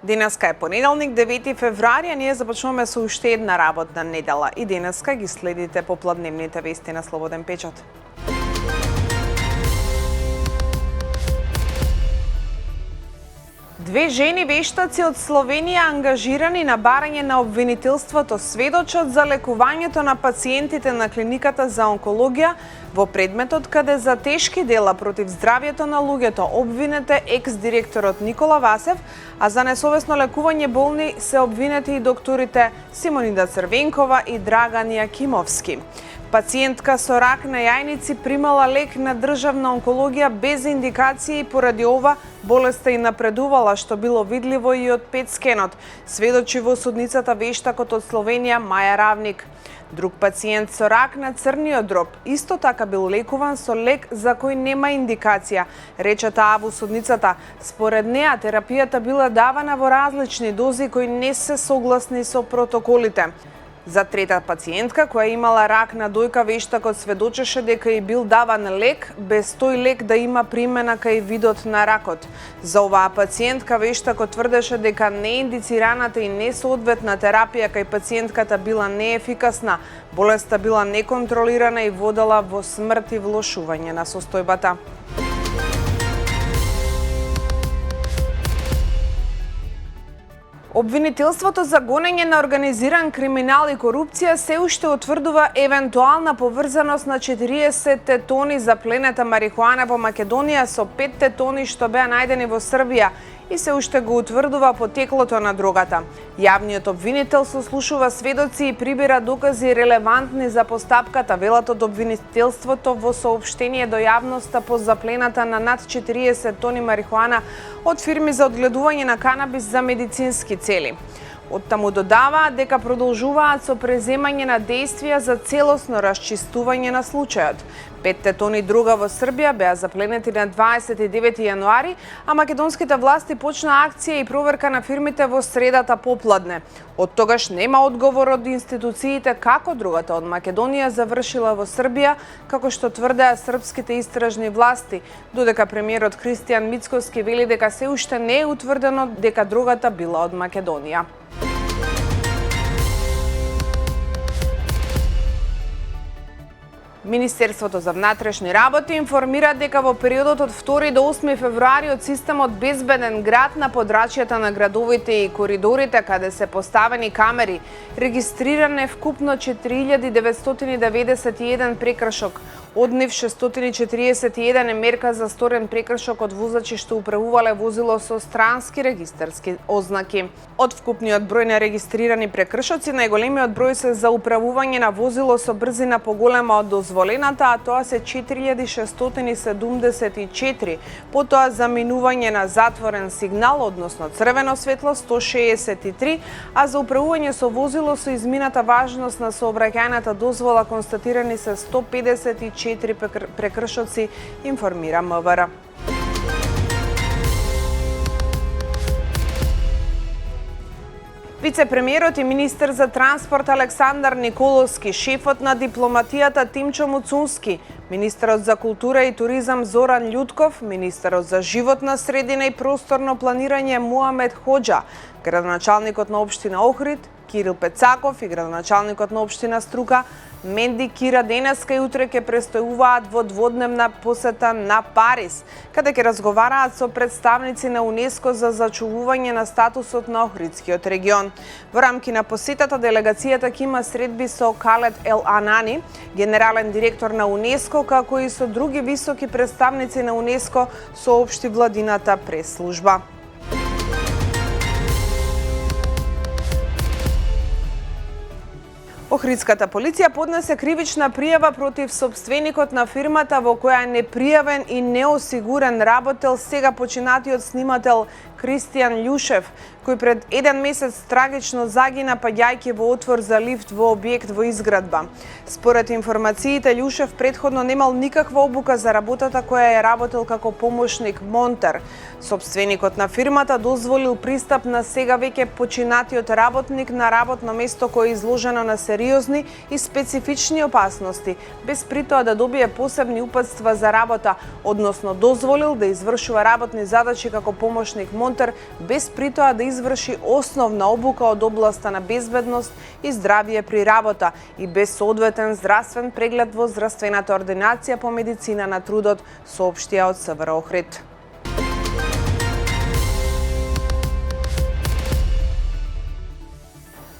Денеска е понеделник, 9 февруари, а ние започнуваме со уште една работна недела. И денеска ги следите попладневните вести на Слободен печат. Две жени вештаци од Словенија ангажирани на барање на обвинителството сведочат за лекувањето на пациентите на клиниката за онкологија во предметот каде за тешки дела против здравјето на луѓето обвинете екс-директорот Никола Васев, а за несовесно лекување болни се обвинети и докторите Симонида Црвенкова и Драган Јакимовски. Пациентка со рак на јајници примала лек на државна онкологија без индикација и поради ова болеста и напредувала, што било видливо и од ПЕТ скенот, сведочи во судницата вештакот од Словенија Маја Равник. Друг пациент со рак на црниот дроб исто така бил лекуван со лек за кој нема индикација, рече таа во судницата. Според неа терапијата била давана во различни дози кои не се согласни со протоколите. За трета пациентка која имала рак на дојка вештакот сведочеше дека и бил даван лек без тој лек да има примена кај видот на ракот. За оваа пациентка вештакот тврдеше дека неиндицираната и несоодветна терапија кај пациентката била неефикасна, болеста била неконтролирана и водела во смрт и влошување на состојбата. Обвинителството за гонење на организиран криминал и корупција се уште утврдува евентуална поврзаност на 40 тони запленета марихуана во Македонија со 5 тони што беа најдени во Србија и се уште го утврдува потеклото на дрогата. Јавниот обвинител сослушува сведоци и прибира докази релевантни за постапката, велат од обвинителството во соопштение до јавноста по заплената на над 40 тони марихуана од фирми за одгледување на канабис за медицински цели. Оттаму додаваат дека продолжуваат со преземање на действија за целосно расчистување на случајот. 5 тони друга во Србија беа запленети на 29 јануари, а македонските власти почна акција и проверка на фирмите во средата попладне. Од тогаш нема одговор од институциите како другата од Македонија завршила во Србија, како што тврдеа српските истражни власти, додека премиерот Кристијан Мицкоски вели дека се уште не е утврдено дека другата била од Македонија. Министерството за внатрешни работи информира дека во периодот од 2 до 8 февруари од системот Безбеден град на подрачјата на градовите и коридорите каде се поставени камери, регистриран е вкупно 4991 прекршок. Од нив 641 е мерка за сторен прекршок од возачи што управувале возило со странски регистарски ознаки. Од вкупниот број на регистрирани прекршоци, најголемиот број се за управување на возило со брзина поголема од дозволената, а тоа се 4674, потоа за минување на затворен сигнал, односно црвено светло 163, а за управување со возило со измината важност на сообраќајната дозвола констатирани се 154 прекршоци, информира МВР. Вице-премиерот и министер за транспорт Александар Николовски, шефот на дипломатијата Тимчо Муцунски, министерот за култура и туризам Зоран Љутков, министерот за животна средина и просторно планирање Муамед Хоџа, градоначалникот на општина Охрид Кирил Пецаков и градоначалникот на општина Струка Менди Кира денеска и утре ќе престојуваат во дводневна посета на Париз, каде ќе разговараат со представници на УНЕСКО за зачувување на статусот на Охридскиот регион. Во рамки на посетата делегацијата ќе има средби со Калет Ел Анани, генерален директор на УНЕСКО, како и со други високи представници на УНЕСКО, соопшти владината прес-служба. Охридската полиција поднесе кривична пријава против сопственикот на фирмата во која е непријавен и неосигурен работел сега починатиот снимател Кристијан Љушев, кој пред 1 месец трагично загина паѓајќи во отвор за лифт во објект во изградба. Според информациите, Љушев претходно немал никаква обука за работата која е работел како помошник монтер. Сопственикот на фирмата дозволил пристап на сега веќе починатиот работник на работно место кое е изложено на сериозни и специфични опасности, без притоа да добие посебни упатства за работа, односно дозволил да извршува работни задачи како помошник монтер ремонтер без при тоа да изврши основна обука од областа на безбедност и здравје при работа и без соодветен здравствен преглед во здравствената ординација по медицина на трудот, соопштија од СВР Охрид.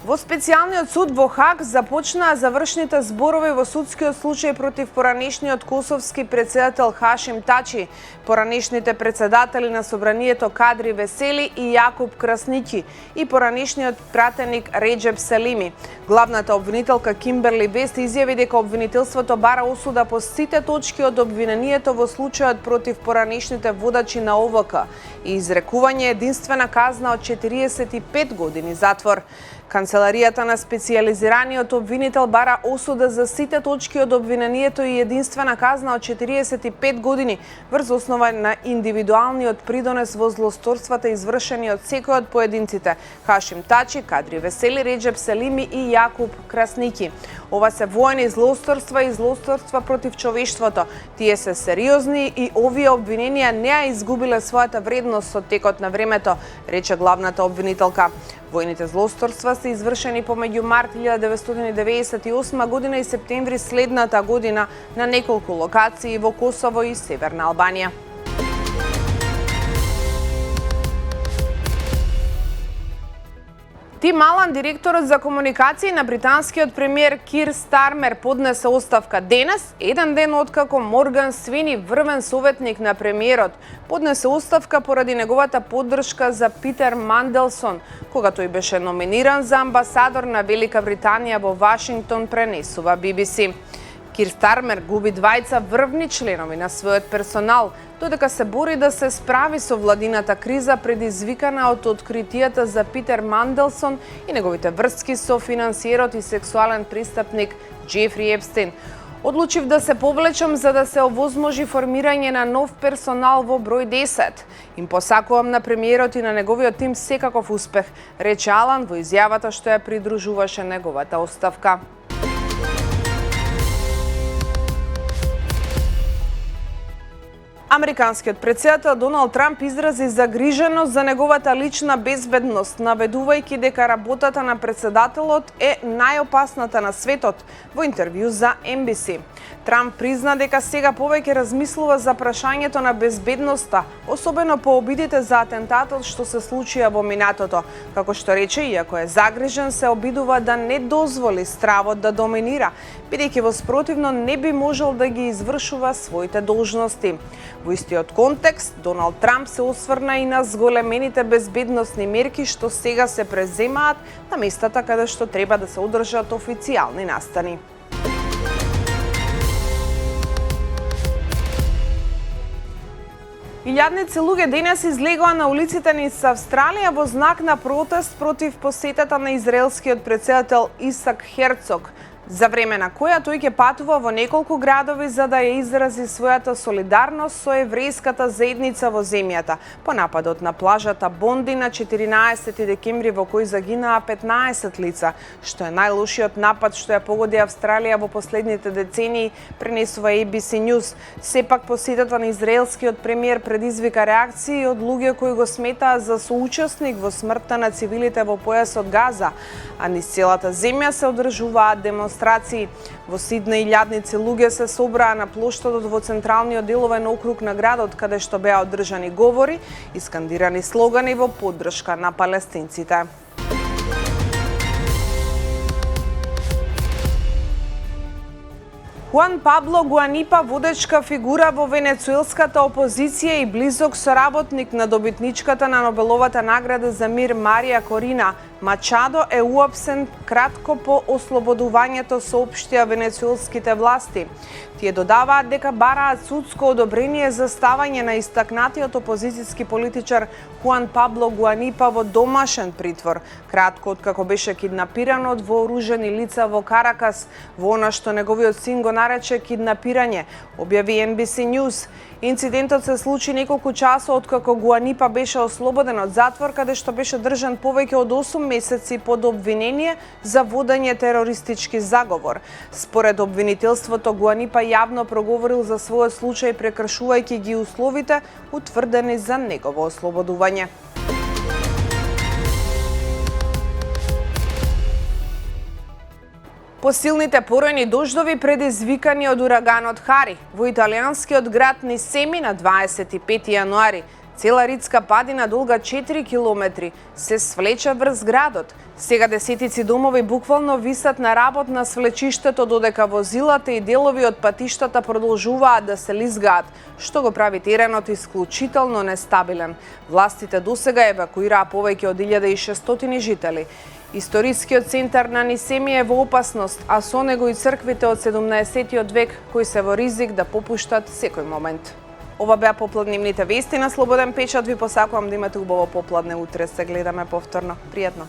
Во специјалниот суд во Хаг започнаа завршните зборови во судскиот случај против поранешниот косовски претседател Хашим Тачи, поранешните претседатели на собранието Кадри Весели и Јакуб Красники и поранешниот пратеник Реџеп Селими. Главната обвинителка Кимберли Вест изјави дека обвинителството бара осуда по сите точки од обвинението во случајот против поранешните водачи на ОВК и изрекување единствена казна од 45 години затвор. Канцеларијата на специјализираниот обвинител бара осуда за сите точки од обвинението и единствена казна од 45 години врз основа на индивидуалниот придонес во злосторствата извршени од секој од поединците Хашим Тачи, Кадри Весели, Реџеп Селими и Јакуб Красники. Ова се воени злосторства и злосторства против човештвото. Тие се сериозни и овие обвиненија не ја изгубиле својата вредност со текот на времето, рече главната обвинителка. Војните злосторства се извршени помеѓу март 1998 година и септември следната година на неколку локации во Косово и Северна Албанија. Тим Алан, директорот за комуникации на британскиот премиер Кир Стармер, поднесе оставка денес, еден ден откако Морган Свини, врвен советник на премиерот, поднесе оставка поради неговата поддршка за Питер Манделсон, кога тој беше номиниран за амбасадор на Велика Британија во Вашингтон, пренесува BBC. Кир Стармер губи двајца врвни членови на својот персонал, додека се бори да се справи со владината криза предизвикана од откритијата за Питер Манделсон и неговите врски со финансиерот и сексуален престапник Џефри Епстин. Одлучив да се повлечам за да се овозможи формирање на нов персонал во број 10. Им посакувам на премиерот и на неговиот тим секаков успех, рече Алан во изјавата што ја придружуваше неговата оставка. Американскиот претседател Доналд Трамп изрази загриженост за неговата лична безбедност, наведувајќи дека работата на претседателот е најопасната на светот во интервју за NBC. Трамп призна дека сега повеќе размислува за прашањето на безбедноста, особено по обидите за атентатот што се случија во минатото. Како што рече, иако е загрижен, се обидува да не дозволи стравот да доминира, бидејќи во спротивно не би можел да ги извршува своите должности. Во истиот контекст, Доналд Трамп се осврна и на зголемените безбедносни мерки што сега се преземаат на местата каде што треба да се одржат официјални настани. Илјадници луѓе денес излегоа на улиците низ Австралија во знак на протест против посетата на израелскиот претседател Исак Херцог, за време на која тој ќе патува во неколку градови за да ја изрази својата солидарност со еврејската заедница во земјата по нападот на плажата Бонди на 14 декември во кој загинаа 15 лица, што е најлошиот напад што ја погоди Австралија во последните децении, пренесува ABC News. Сепак посетата на израелскиот премиер предизвика реакции од луѓе кои го сметаа за соучесник во смртта на цивилите во појасот Газа, а низ целата земја се одржуваат демонстрации. Во Сиднеј илјадници луѓе се собраа на плоштадот во централниот деловен округ на градот, каде што беа одржани говори и скандирани слогани во поддршка на палестинците. Хуан Пабло Гуанипа, водечка фигура во венецуелската опозиција и близок соработник на добитничката на Нобеловата награда за мир Марија Корина Мачадо, е уапсен кратко по ослободувањето, соопштија венецуелските власти. Тие додаваат дека бараат судско одобрение за ставање на истакнатиот опозицијски политичар Хуан Пабло Гуанипа во домашен притвор, кратко откако беше киднапиран од вооружени лица во Каракас, во она што неговиот син го нарече киднапирање, објави NBC News. Инцидентот се случи неколку часа откако Гуанипа беше ослободен од затвор, каде што беше држан повеќе од 8 месеци под обвинение за водење терористички заговор. Според обвинителството, Гуанипа јавно проговорил за својот случај, прекршувајќи ги условите утврдени за негово ослободување. Посилните поројни дождови предизвикани од ураганот Хари во италијанскиот град Нисеми на 25 јануари. Цела ридска падина долга 4 километри се свлеча врз градот. Сега десетици домови буквално висат на работ на свлечиштето, додека возилата и делови од патиштата продолжуваат да се лизгаат, што го прави теренот исклучително нестабилен. Властите досега евакуираа повеќе од 1600 жители. Историскиот центар на Нисеми е во опасност, а со него и црквите од 17 век кои се во ризик да попуштат секој момент. Ова беа попладневните вести на Слободен печат. Ви посакувам да имате убаво попладне. Утре се гледаме повторно. Пријатно.